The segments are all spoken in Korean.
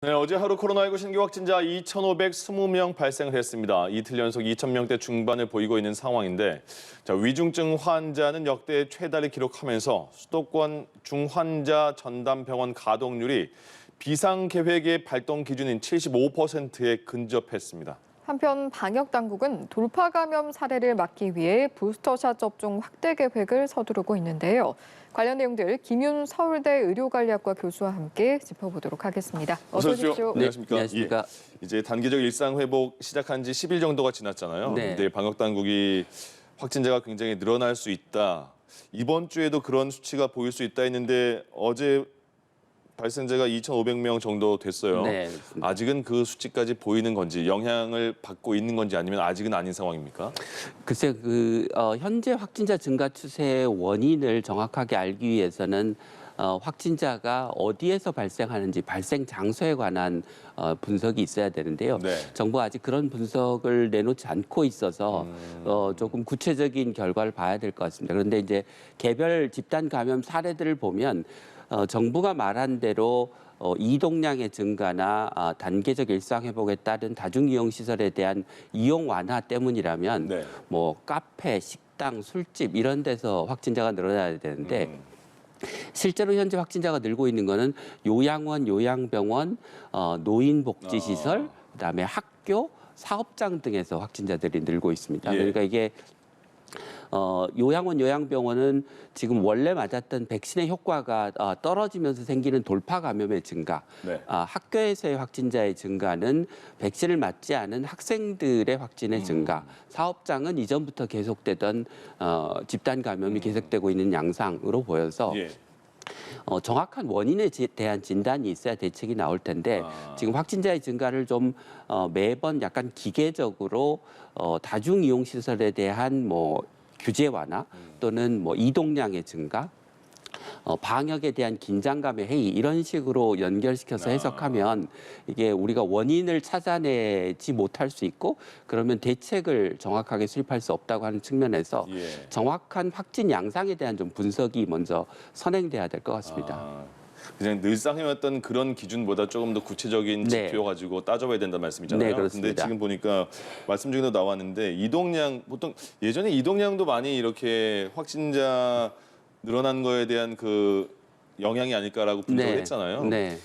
네, 어제 하루 코로나19 신규 확진자 2,520명 발생을 했습니다. 이틀 연속 2,000명대 중반을 보이고 있는 상황인데 위중증 환자는 역대 최다를 기록하면서 수도권 중환자 전담병원 가동률이 비상계획의 발동 기준인 75%에 근접했습니다. 한편 방역 당국은 돌파 감염 사례를 막기 위해 부스터샷 접종 확대 계획을 서두르고 있는데요. 관련 내용들 김윤 서울대 의료관리학과 교수와 함께 짚어보도록 하겠습니다. 어서 오십시오. 네, 안녕하십니까. 안녕하십니까. 예, 이제 단기적 일상 회복 시작한 지 10일 정도가 지났잖아요. 네. 근데 방역 당국이 확진자가 굉장히 늘어날 수 있다. 이번 주에도 그런 수치가 보일 수 있다 했는데 어제 발생자가 2,500명 정도 됐어요. 네. 아직은 그 수치까지 보이는 건지 영향을 받고 있는 건지 아니면 아직은 아닌 상황입니까? 글쎄 현재 확진자 증가 추세의 원인을 정확하게 알기 위해서는 확진자가 어디에서 발생하는지 발생 장소에 관한 분석이 있어야 되는데요. 네. 정부가 아직 그런 분석을 내놓지 않고 있어서 조금 구체적인 결과를 봐야 될 것 같습니다. 그런데 이제 개별 집단 감염 사례들을 보면 정부가 말한 대로 이동량의 증가나 단계적 일상 회복에 따른 다중이용 시설에 대한 이용 완화 때문이라면 네. 뭐 카페, 식당, 술집 이런 데서 확진자가 늘어나야 되는데 실제로 현재 확진자가 늘고 있는 거는 요양원, 요양병원, 노인복지시설, 그다음에 학교, 사업장 등에서 확진자들이 늘고 있습니다. 예. 그러니까 이게 요양원, 요양병원은 지금 원래 맞았던 백신의 효과가 떨어지면서 생기는 돌파 감염의 증가, 네. 학교에서의 확진자의 증가는 백신을 맞지 않은 학생들의 확진의 증가, 사업장은 이전부터 계속되던 집단 감염이 계속되고 있는 양상으로 보여서 예. 정확한 원인에 대한 진단이 있어야 대책이 나올 텐데 지금 확진자의 증가를 좀 매번 약간 기계적으로 다중이용시설에 대한 뭐 규제 완화 또는 뭐 이동량의 증가, 방역에 대한 긴장감의 해이 이런 식으로 연결시켜서 해석하면 이게 우리가 원인을 찾아내지 못할 수 있고 그러면 대책을 정확하게 수립할 수 없다고 하는 측면에서 예. 정확한 확진 양상에 대한 좀 분석이 먼저 선행돼야 될 것 같습니다. 그냥 늘상 해왔던 그런 기준보다 조금 더 구체적인 네. 지표 가지고 따져봐야 된다는 말씀이잖아요. 네, 그렇습니다. 근데 지금 보니까 말씀 중에도 나왔는데 이동량 보통 예전에 이동량도 많이 이렇게 확진자 늘어난 거에 대한 그 영향이 아닐까라고 분석을 네. 했잖아요. 네.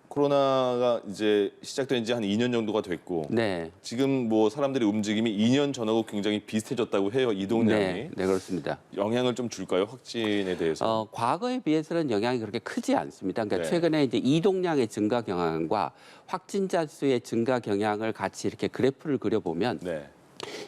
코로나가 이제 시작된 지 한 2년 정도가 됐고 네. 지금 뭐 사람들의 움직임이 2년 전하고 굉장히 비슷해졌다고 해요. 이동량이. 네. 네, 그렇습니다. 영향을 좀 줄까요? 확진에 대해서. 과거에 비해서는 영향이 그렇게 크지 않습니다. 그러니까 네. 최근에 이제 이동량의 증가 경향과 확진자 수의 증가 경향을 같이 이렇게 그래프를 그려보면 네.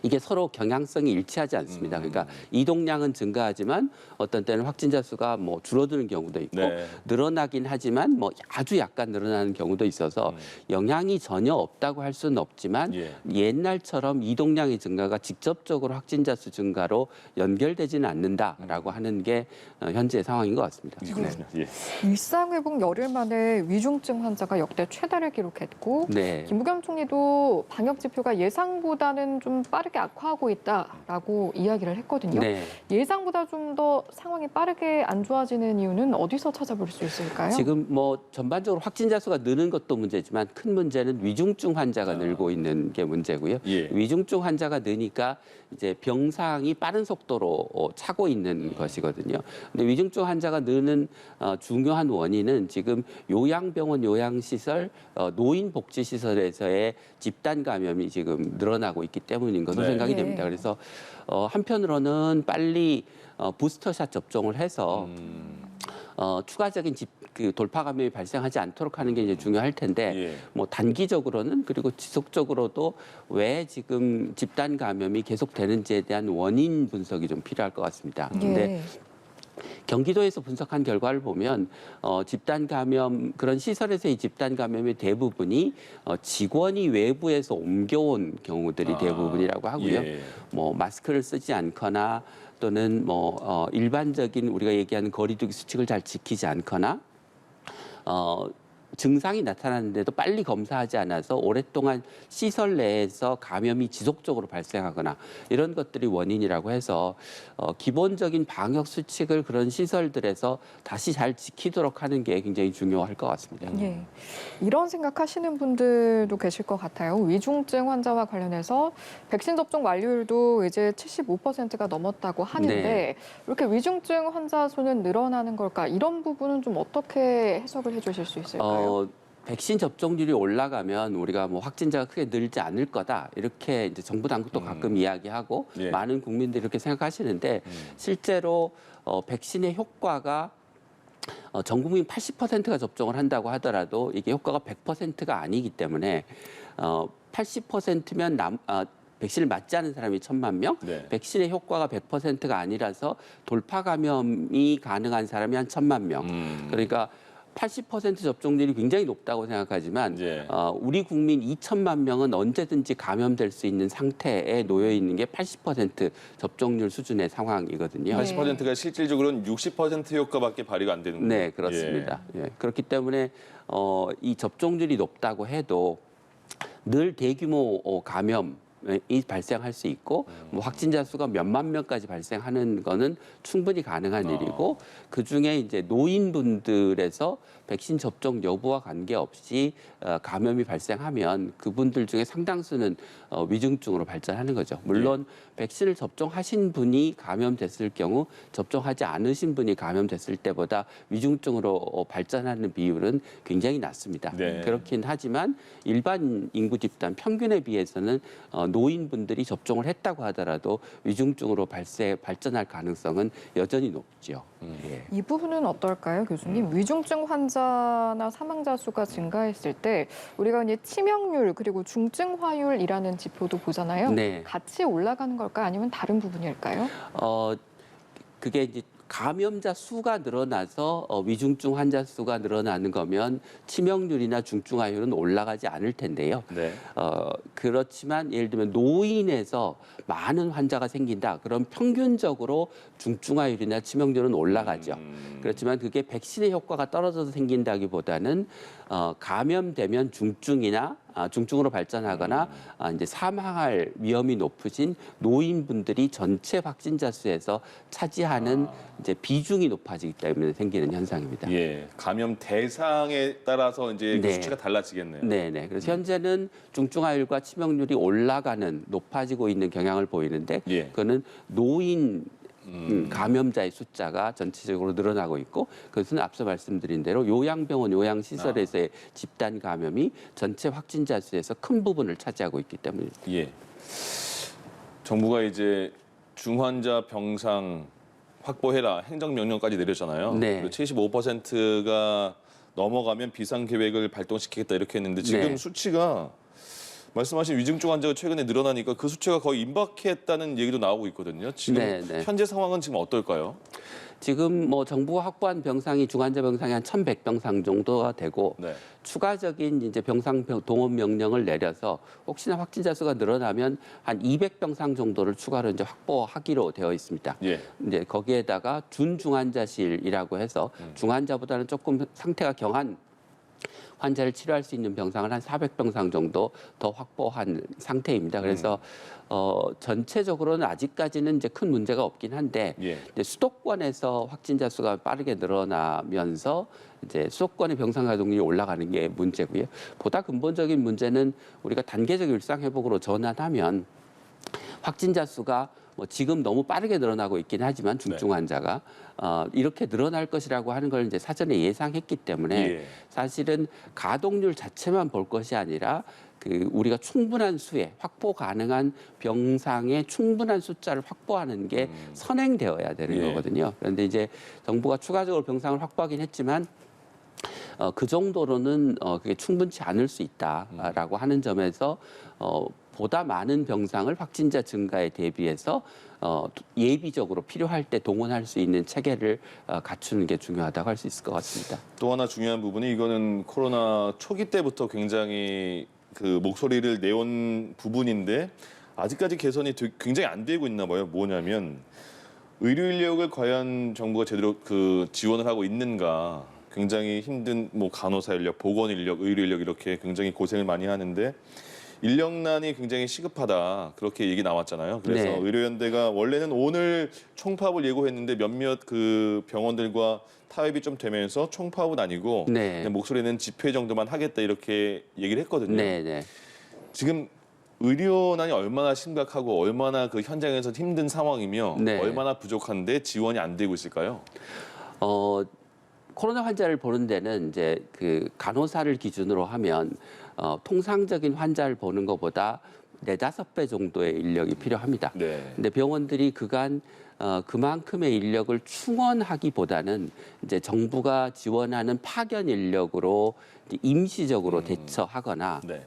이게 서로 경향성이 일치하지 않습니다. 그러니까 이동량은 증가하지만 어떤 때는 확진자 수가 뭐 줄어드는 경우도 있고 네. 늘어나긴 하지만 뭐 아주 약간 늘어나는 경우도 있어서 영향이 전혀 없다고 할 수는 없지만 예. 옛날처럼 이동량의 증가가 직접적으로 확진자 수 증가로 연결되지는 않는다라고 하는 게 현재 상황인 것 같습니다. 그렇군요. 예. 일상 회복 열흘 만에 위중증 환자가 역대 최다를 기록했고 네. 김부겸 총리도 방역 지표가 예상보다는 좀 빠르게 악화하고 있다라고 이야기를 했거든요. 네. 예상보다 좀 더 상황이 빠르게 안 좋아지는 이유는 어디서 찾아볼 수 있을까요? 지금 뭐 전반적으로 확진자 수가 느는 것도 문제지만 큰 문제는 위중증 환자가 늘고 있는 게 문제고요. 예. 위중증 환자가 느니까 이제 병상이 빠른 속도로 차고 있는 것이거든요. 근데 위중증 환자가 느는 중요한 원인은 지금 요양병원, 요양시설, 노인복지시설에서의 집단 감염이 지금 늘어나고 있기 때문인 것으로 네. 생각이 예. 됩니다. 그래서 한편으로는 빨리 부스터샷 접종을 해서 추가적인 그 돌파 감염이 발생하지 않도록 하는 게 이제 중요할 텐데 예. 뭐 단기적으로는 그리고 지속적으로도 왜 지금 집단 감염이 계속되는지에 대한 원인 분석이 좀 필요할 것 같습니다. 근데 예. 경기도에서 분석한 결과를 보면 집단 감염 그런 시설에서의 집단 감염의 대부분이 직원이 외부에서 옮겨온 경우들이 대부분이라고 하고요. 예. 뭐 마스크를 쓰지 않거나 또는 일반적인 우리가 얘기하는 거리두기 수칙을 잘 지키지 않거나 증상이 나타났는데도 빨리 검사하지 않아서 오랫동안 시설 내에서 감염이 지속적으로 발생하거나 이런 것들이 원인이라고 해서 기본적인 방역 수칙을 그런 시설들에서 다시 잘 지키도록 하는 게 굉장히 중요할 것 같습니다. 예. 이런 생각하시는 분들도 계실 것 같아요. 위중증 환자와 관련해서 백신 접종 완료율도 이제 75%가 넘었다고 하는데 네. 이렇게 위중증 환자 수는 늘어나는 걸까? 이런 부분은 좀 어떻게 해석을 해주실 수 있을까요? 백신 접종률이 올라가면 우리가 뭐 확진자가 크게 늘지 않을 거다 이렇게 이제 정부 당국도 가끔 이야기하고 예. 많은 국민들이 이렇게 생각하시는데 실제로 백신의 효과가 전 국민 80%가 접종을 한다고 하더라도 이게 효과가 100%가 아니기 때문에 80%면 백신을 맞지 않은 사람이 1,000만 명, 네. 백신의 효과가 100%가 아니라서 돌파 감염이 가능한 사람이 한 1,000만 명. 그러니까 80% 접종률이 굉장히 높다고 생각하지만 예. 우리 국민 2천만 명은 언제든지 감염될 수 있는 상태에 놓여 있는 게 80% 접종률 수준의 상황이거든요. 80%가 실질적으로는 60% 효과밖에 발휘가 안 되는 거예요. 네, 그렇습니다. 예. 그렇기 때문에 이 접종률이 높다고 해도 늘 대규모 감염이 발생할 수 있고 뭐 확진자 수가 몇만 명까지 발생하는 거는 충분히 가능한 일이고 그중에 이제 노인분들에서 백신 접종 여부와 관계없이 감염이 발생하면 그분들 중에 상당수는 위중증으로 발전하는 거죠. 물론 백신을 접종하신 분이 감염됐을 경우 접종하지 않으신 분이 감염됐을 때보다 위중증으로 발전하는 비율은 굉장히 낮습니다. 네. 그렇긴 하지만 일반 인구 집단 평균에 비해서는 노인분들이 접종을 했다고 하더라도 위중증으로 발전할 가능성은 여전히 높죠. 예. 이 부분은 어떨까요, 교수님? 위중증 환자나 사망자 수가 증가했을 때 우리가 이제 치명률 그리고 중증화율이라는 지표도 보잖아요. 네. 같이 올라가는 걸까요? 아니면 다른 부분일까요? 그게 이제 감염자 수가 늘어나서 위중증 환자 수가 늘어나는 거면 치명률이나 중증화율은 올라가지 않을 텐데요. 네. 그렇지만 예를 들면 노인에서 많은 환자가 생긴다. 그럼 평균적으로 중증화율이나 치명률은 올라가죠. 그렇지만 그게 백신의 효과가 떨어져서 생긴다기보다는 감염되면 중증으로 발전하거나 이제 사망할 위험이 높으신 노인분들이 전체 확진자 수에서 차지하는 이제 비중이 높아지기 때문에 생기는 현상입니다. 예. 감염 대상에 따라서 이제 그 네. 수치가 달라지겠네요. 네네. 그래서 현재는 중증화율과 치명률이 올라가는 높아지고 있는 경향을 보이는데 예. 그거는 노인 감염자의 숫자가 전체적으로 늘어나고 있고 그것은 앞서 말씀드린 대로 요양병원, 요양시설에서의 집단 감염이 전체 확진자 수에서 큰 부분을 차지하고 있기 때문입니다. 예. 정부가 이제 중환자 병상 확보해라 행정명령까지 내렸잖아요. 네. 75%가 넘어가면 비상계획을 발동시키겠다 이렇게 했는데 지금 네. 수치가 말씀하신 위중증 환자가 최근에 늘어나니까 그 수치가 거의 임박했다는 얘기도 나오고 있거든요. 지금 네, 네. 현재 상황은 지금 어떨까요? 지금 뭐 정부가 확보한 병상이 중환자 병상이 한 1,100병상 정도가 되고 네. 추가적인 이제 병상 동원 명령을 내려서 혹시나 확진자 수가 늘어나면 한 200병상 정도를 추가로 이제 확보하기로 되어 있습니다. 예. 이제 거기에다가 준중환자실이라고 해서 중환자보다는 조금 상태가 경한 환자를 치료할 수 있는 병상을 한 400병상 정도 더 확보한 상태입니다. 그래서 전체적으로는 아직까지는 이제 큰 문제가 없긴 한데 예. 이제 수도권에서 확진자 수가 빠르게 늘어나면서 이제 수도권의 병상 가동률이 올라가는 게 문제고요. 보다 근본적인 문제는 우리가 단계적 일상 회복으로 전환하면 확진자 수가 뭐 지금 너무 빠르게 늘어나고 있긴 하지만 중증 환자가 이렇게 늘어날 것이라고 하는 걸 이제 사전에 예상했기 때문에 예. 사실은 가동률 자체만 볼 것이 아니라 그 우리가 충분한 수에 확보 가능한 병상의 충분한 숫자를 확보하는 게 선행되어야 되는 예. 거거든요. 그런데 이제 정부가 추가적으로 병상을 확보하긴 했지만 그 정도로는 그게 충분치 않을 수 있다라고 하는 점에서 보다 많은 병상을 확진자 증가에 대비해서 예비적으로 필요할 때 동원할 수 있는 체계를 갖추는 게 중요하다고 할 수 있을 것 같습니다. 또 하나 중요한 부분이 이거는 코로나 초기 때부터 굉장히 그 목소리를 내온 부분인데 아직까지 개선이 굉장히 안 되고 있나 봐요. 뭐냐면 의료 인력을 과연 정부가 제대로 그 지원을 하고 있는가. 굉장히 힘든 뭐 간호사 인력, 보건 인력, 의료 인력 이렇게 굉장히 고생을 많이 하는데 인력난이 굉장히 시급하다 그렇게 얘기 나왔잖아요. 그래서 네. 의료연대가 원래는 오늘 총파업을 예고했는데 몇몇 그 병원들과 타협이 좀 되면서 총파업은 아니고 네. 그냥 목소리는 집회 정도만 하겠다 이렇게 얘기를 했거든요. 네, 네. 지금 의료난이 얼마나 심각하고 얼마나 그 현장에서 힘든 상황이며 네. 얼마나 부족한데 지원이 안 되고 있을까요? 코로나 환자를 보는 데는 이제 그 간호사를 기준으로 하면 통상적인 환자를 보는 것보다 4~5배 정도의 인력이 필요합니다. 네. 근데 병원들이 그간 그만큼의 인력을 충원하기보다는 이제 정부가 지원하는 파견 인력으로 이제 임시적으로 대처하거나 네.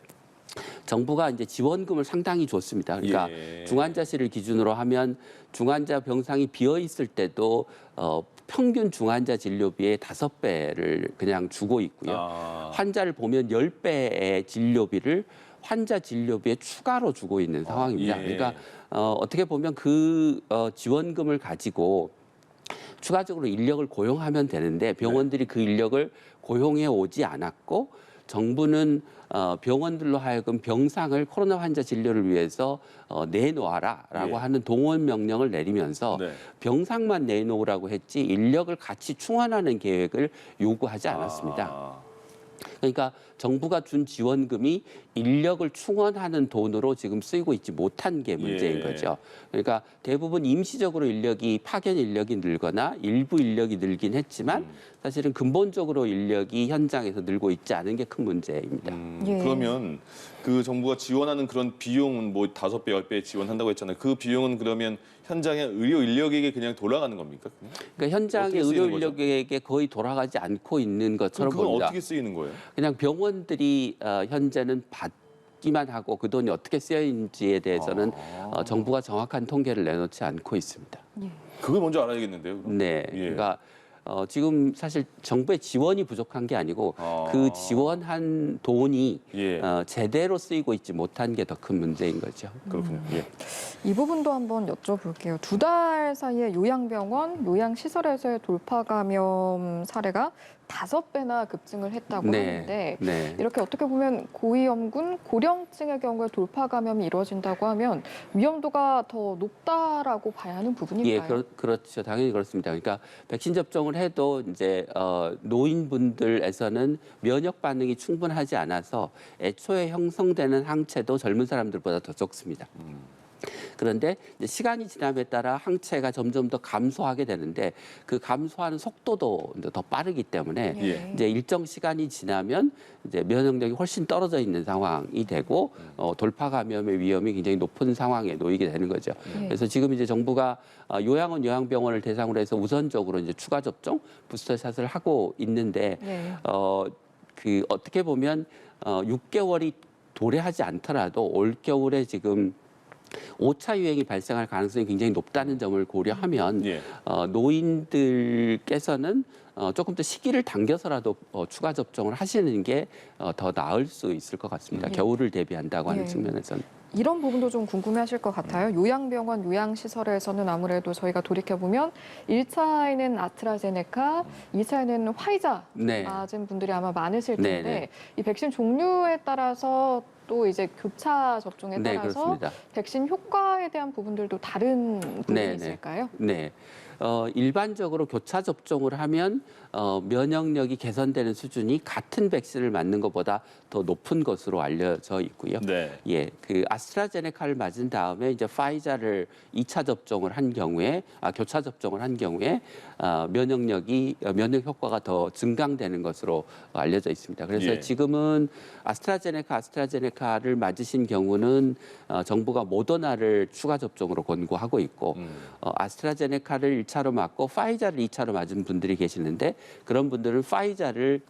정부가 이제 지원금을 상당히 줬습니다. 그러니까 예. 중환자실을 기준으로 하면 중환자 병상이 비어 있을 때도 평균 중환자 진료비의 5배를 그냥 주고 있고요. 환자를 보면 10배의 진료비를 환자 진료비에 추가로 주고 있는 상황입니다. 예. 그러니까 어떻게 보면 그 지원금을 가지고 추가적으로 인력을 고용하면 되는데 병원들이 그 인력을 고용해 오지 않았고 정부는 병원들로 하여금 병상을 코로나 환자 진료를 위해서 내놓아라라고 예. 하는 동원 명령을 내리면서 네. 병상만 내놓으라고 했지 인력을 같이 충원하는 계획을 요구하지 않았습니다. 아. 그러니까 정부가 준 지원금이 인력을 충원하는 돈으로 지금 쓰이고 있지 못한 게 문제인 예. 거죠. 그러니까 대부분 임시적으로 인력이 파견 인력이 늘거나 일부 인력이 늘긴 했지만 사실은 근본적으로 인력이 현장에서 늘고 있지 않은 게 큰 문제입니다. 예. 그러면 그 정부가 지원하는 그런 비용은 뭐 5배, 10배 지원한다고 했잖아요. 그 비용은 그러면 현장의 의료 인력에게 그냥 돌아가는 겁니까? 그러니까 현장의 어떻게 쓰이는 의료 인력에게 거의 돌아가지 않고 있는 것처럼 그건 봅니다. 어떻게 쓰이는 거예요? 그냥 병원들이 현재는 받기만 하고 그 돈이 어떻게 쓰여있는지에 대해서는 정부가 정확한 통계를 내놓지 않고 있습니다. 그걸 먼저 알아야겠는데요. 그럼? 네, 예. 그러니까 지금 사실 정부의 지원이 부족한 게 아니고 그 지원한 돈이 예. 제대로 쓰이고 있지 못한 게 더 큰 문제인 거죠. 그렇군요. 예. 이 부분도 한번 여쭤볼게요. 2달 사이에 요양병원, 요양시설에서의 돌파 감염 사례가 5배나 급증을 했다고 하는데 네. 이렇게 어떻게 보면 고위험군, 고령층의 경우에 돌파 감염이 이루어진다고 하면 위험도가 더 높다라고 봐야 하는 부분일까요? 예, 그렇죠. 당연히 그렇습니다. 그러니까 백신 접종을 해도 이제 노인분들에서는 면역 반응이 충분하지 않아서 애초에 형성되는 항체도 젊은 사람들보다 더 적습니다. 그런데 이제 시간이 지남에 따라 항체가 점점 더 감소하게 되는데 그 감소하는 속도도 이제 더 빠르기 때문에 예. 이제 일정 시간이 지나면 이제 면역력이 훨씬 떨어져 있는 상황이 되고 돌파 감염의 위험이 굉장히 높은 상황에 놓이게 되는 거죠. 예. 그래서 지금 이제 정부가 요양원, 요양병원을 대상으로 해서 우선적으로 이제 추가 접종, 부스터샷을 하고 있는데 예. 그 어떻게 보면 6개월이 도래하지 않더라도 올 겨울에 지금 5차 유행이 발생할 가능성이 굉장히 높다는 점을 고려하면 예. 노인들께서는 조금 더 시기를 당겨서라도 추가 접종을 하시는 게 더 나을 수 있을 것 같습니다. 예. 겨울을 대비한다고 하는 예. 측면에서는. 이런 부분도 좀 궁금해하실 것 같아요. 요양병원, 요양시설에서는 아무래도 저희가 돌이켜보면 1차에는 아스트라제네카, 2차에는 화이자 네. 맞은 분들이 아마 많으실 텐데 네, 네. 이 백신 종류에 따라서 또 이제 교차 접종에 네, 따라서 그렇습니다. 백신 효과에 대한 부분들도 다른 부분이 네, 네. 있을까요? 네. 일반적으로 교차 접종을 하면 면역력이 개선되는 수준이 같은 백신을 맞는 것보다 더 높은 것으로 알려져 있고요. 네. 예, 그 아스트라제네카를 맞은 다음에 이제 파이자를 2차 접종을 한 경우에 교차 접종을 한 경우에 면역 효과가 더 증강되는 것으로 알려져 있습니다. 그래서 예. 지금은 아스트라제네카를 맞으신 경우는 정부가 모더나를 추가 접종으로 권고하고 있고 아스트라제네카를 1차로 맞고 파이자를 2차로 맞은 분들이 계시는데 그런 분들은 파이자를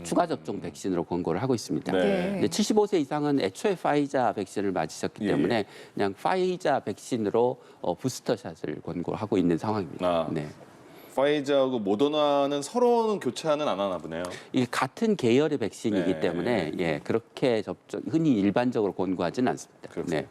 추가 접종 백신으로 권고를 하고 있습니다. 네. 근데 75세 이상은 애초에 파이자 백신을 맞으셨기 예, 때문에 그냥 파이자 백신으로 부스터샷을 권고하고 있는 상황입니다. 아. 네. 파이자하고 모더나는 서로는 교차는 안 하나 보네요. 이게 같은 계열의 백신이기 네. 때문에 예, 그렇게 흔히 일반적으로 권고하지는 않습니다. 그렇군요. 네.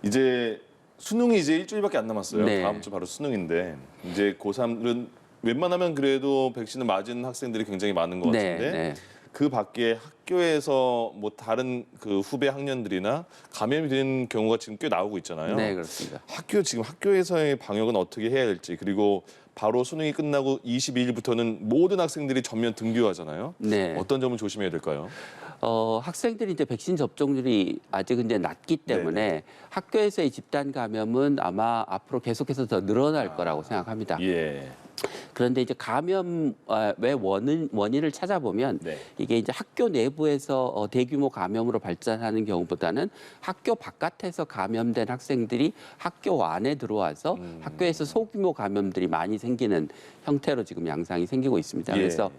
이제 수능이 이제 일주일밖에 안 남았어요. 네. 다음 주 바로 수능인데 이제 고3은 웬만하면 그래도 백신을 맞은 학생들이 굉장히 많은 것 네, 같은데 네. 그 밖에 학교에서 뭐 다른 그 후배 학년들이나 감염이 된 경우가 지금 꽤 나오고 있잖아요. 네, 그렇습니다. 지금 학교에서의 방역은 어떻게 해야 될지, 그리고 바로 수능이 끝나고 22일부터는 모든 학생들이 전면 등교하잖아요. 네. 어떤 점을 조심해야 될까요? 학생들이 이제 백신 접종률이 아직은 이제 낮기 때문에 학교에서의 집단 감염은 아마 앞으로 계속해서 더 늘어날 거라고 생각합니다. 예. 그런데 이제 감염의 원인을 찾아보면 네. 이게 이제 학교 내부에서 대규모 감염으로 발전하는 경우보다는 학교 바깥에서 감염된 학생들이 학교 안에 들어와서 학교에서 소규모 감염들이 많이 생기는 형태로 지금 양상이 생기고 있습니다. 예. 그래서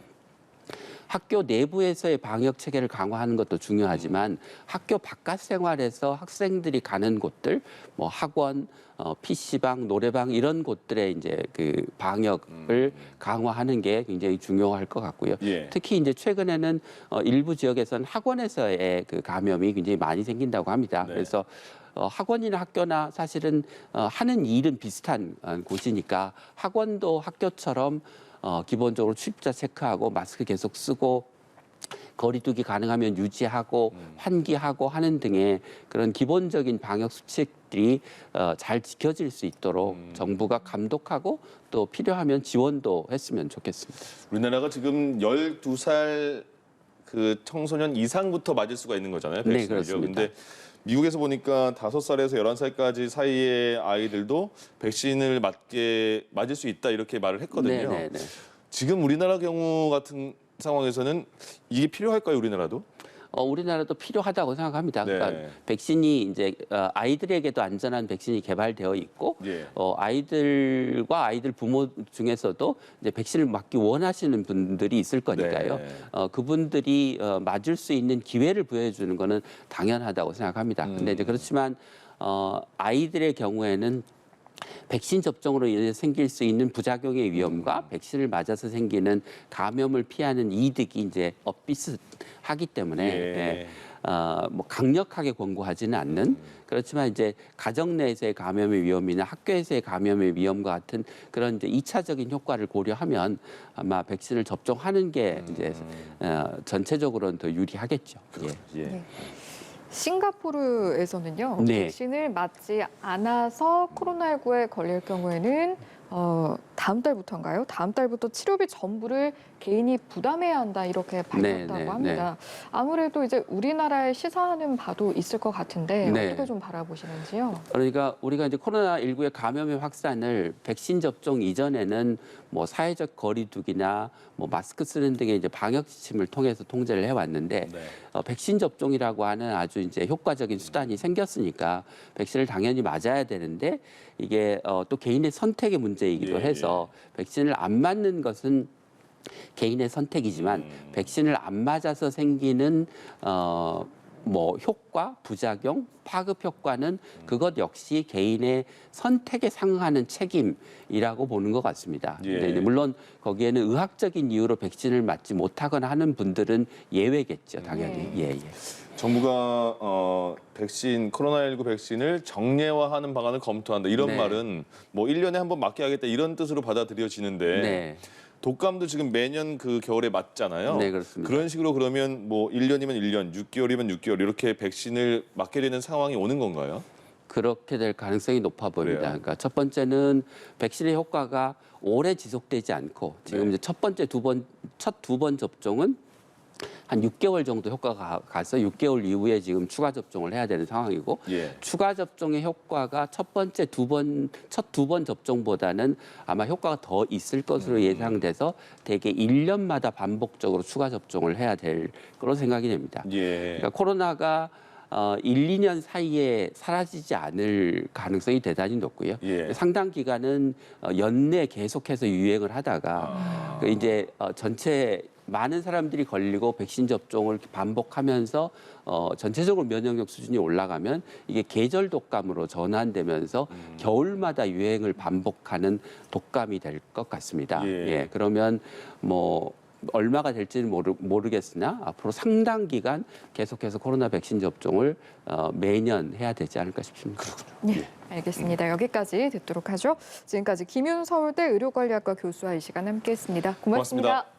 학교 내부에서의 방역 체계를 강화하는 것도 중요하지만 학교 바깥 생활에서 학생들이 가는 곳들, 뭐 학원, PC방, 노래방 이런 곳들의 이제 그 방역을 강화하는 게 굉장히 중요할 것 같고요. 예. 특히 이제 최근에는 일부 지역에서는 학원에서의 그 감염이 굉장히 많이 생긴다고 합니다. 네. 그래서 학원이나 학교나 사실은 하는 일은 비슷한 곳이니까 학원도 학교처럼 기본적으로 출입자 체크하고 마스크 계속 쓰고 거리두기 가능하면 유지하고 환기하고 하는 등의 그런 기본적인 방역 수칙들이 잘 지켜질 수 있도록 정부가 감독하고 또 필요하면 지원도 했으면 좋겠습니다. 우리나라가 지금 12살 그 청소년 이상부터 맞을 수가 있는 거잖아요. 네, 백신을요. 그렇습니다. 근데 미국에서 보니까 5살에서 11살까지 사이의 아이들도 백신을 맞을 수 있다 이렇게 말을 했거든요. 네, 네, 네. 지금 우리나라 경우 같은 상황에서는 이게 필요할까요, 우리나라도? 우리나라도 필요하다고 생각합니다. 네. 그러니까 백신이 이제 아이들에게도 안전한 백신이 개발되어 있고 예. 아이들과 아이들 부모 중에서도 이제 백신을 맞기 원하시는 분들이 있을 거니까요. 네. 그분들이 맞을 수 있는 기회를 부여해 주는 거는 당연하다고 생각합니다. 근데 이제 그렇지만 아이들의 경우에는 백신 접종으로 인해 생길 수 있는 부작용의 위험과 백신을 맞아서 생기는 감염을 피하는 이득이 이제 비슷하기 때문에 예. 뭐 강력하게 권고하지는 않는 그렇지만 이제 가정 내에서의 감염의 위험이나 학교에서의 감염의 위험과 같은 그런 이제 2차적인 효과를 고려하면 아마 백신을 접종하는 게 이제 전체적으로는 더 유리하겠죠. 예. 예. 네. 싱가포르에서는요, 네. 백신을 맞지 않아서 코로나19에 걸릴 경우에는 다음 달부터인가요? 다음 달부터 치료비 전부를 개인이 부담해야 한다 이렇게 밝혔다고 네, 합니다. 아무래도 이제 우리나라에 시사하는 바도 있을 것 같은데 네. 어떻게 좀 바라보시는지요? 그러니까 우리가 이제 코로나19의 감염의 확산을 백신 접종 이전에는 뭐 사회적 거리두기나 뭐 마스크 쓰는 등의 이제 방역 지침을 통해서 통제를 해왔는데 네. 백신 접종이라고 하는 아주 이제 효과적인 수단이 생겼으니까 백신을 당연히 맞아야 되는데 이게 또 개인의 선택의 문제이기도 예, 해서 백신을 안 맞는 것은 개인의 선택이지만 백신을 안 맞아서 생기는 뭐 효과, 부작용, 파급 효과는 그것 역시 개인의 선택에 상응하는 책임이라고 보는 것 같습니다. 예. 근데 물론 거기에는 의학적인 이유로 백신을 맞지 못하거나 하는 분들은 예외겠죠, 당연히. 예, 예. 정부가 코로나19 백신을 정례화하는 방안을 검토한다. 이런 네. 말은 뭐 1년에 한 번 맞게 하겠다 이런 뜻으로 받아들여지는데 네. 독감도 지금 매년 그 겨울에 맞잖아요. 네, 그렇습니다. 그런 식으로 그러면 뭐 1년이면 1년, 6개월이면 6개월 이렇게 백신을 맞게 되는 상황이 오는 건가요? 그렇게 될 가능성이 높아 보입니다. 그래요? 그러니까 첫 번째는 백신의 효과가 오래 지속되지 않고 지금 네. 이제 첫 두 번 접종은 한 6개월 정도 효과가 가서 6개월 이후에 지금 추가 접종을 해야 되는 상황이고 예. 추가 접종의 효과가 첫 두 번 접종보다는 아마 효과가 더 있을 것으로 예상돼서 대개 1년마다 반복적으로 추가 접종을 해야 될 그런 생각이 됩니다. 예. 그러니까 코로나가 1, 2년 사이에 사라지지 않을 가능성이 대단히 높고요. 예. 상당 기간은 연내 계속해서 유행을 하다가 그 이제 전체 많은 사람들이 걸리고 백신 접종을 반복하면서 전체적으로 면역력 수준이 올라가면 이게 계절 독감으로 전환되면서 겨울마다 유행을 반복하는 독감이 될 것 같습니다. 예. 예, 그러면 뭐 얼마가 될지는 모르겠으나 앞으로 상당 기간 계속해서 코로나 백신 접종을 매년 해야 되지 않을까 싶습니다. 네, 알겠습니다. 여기까지 듣도록 하죠. 지금까지 김윤 서울대 의료관리학과 교수와 이 시간 함께했습니다. 고맙습니다. 고맙습니다.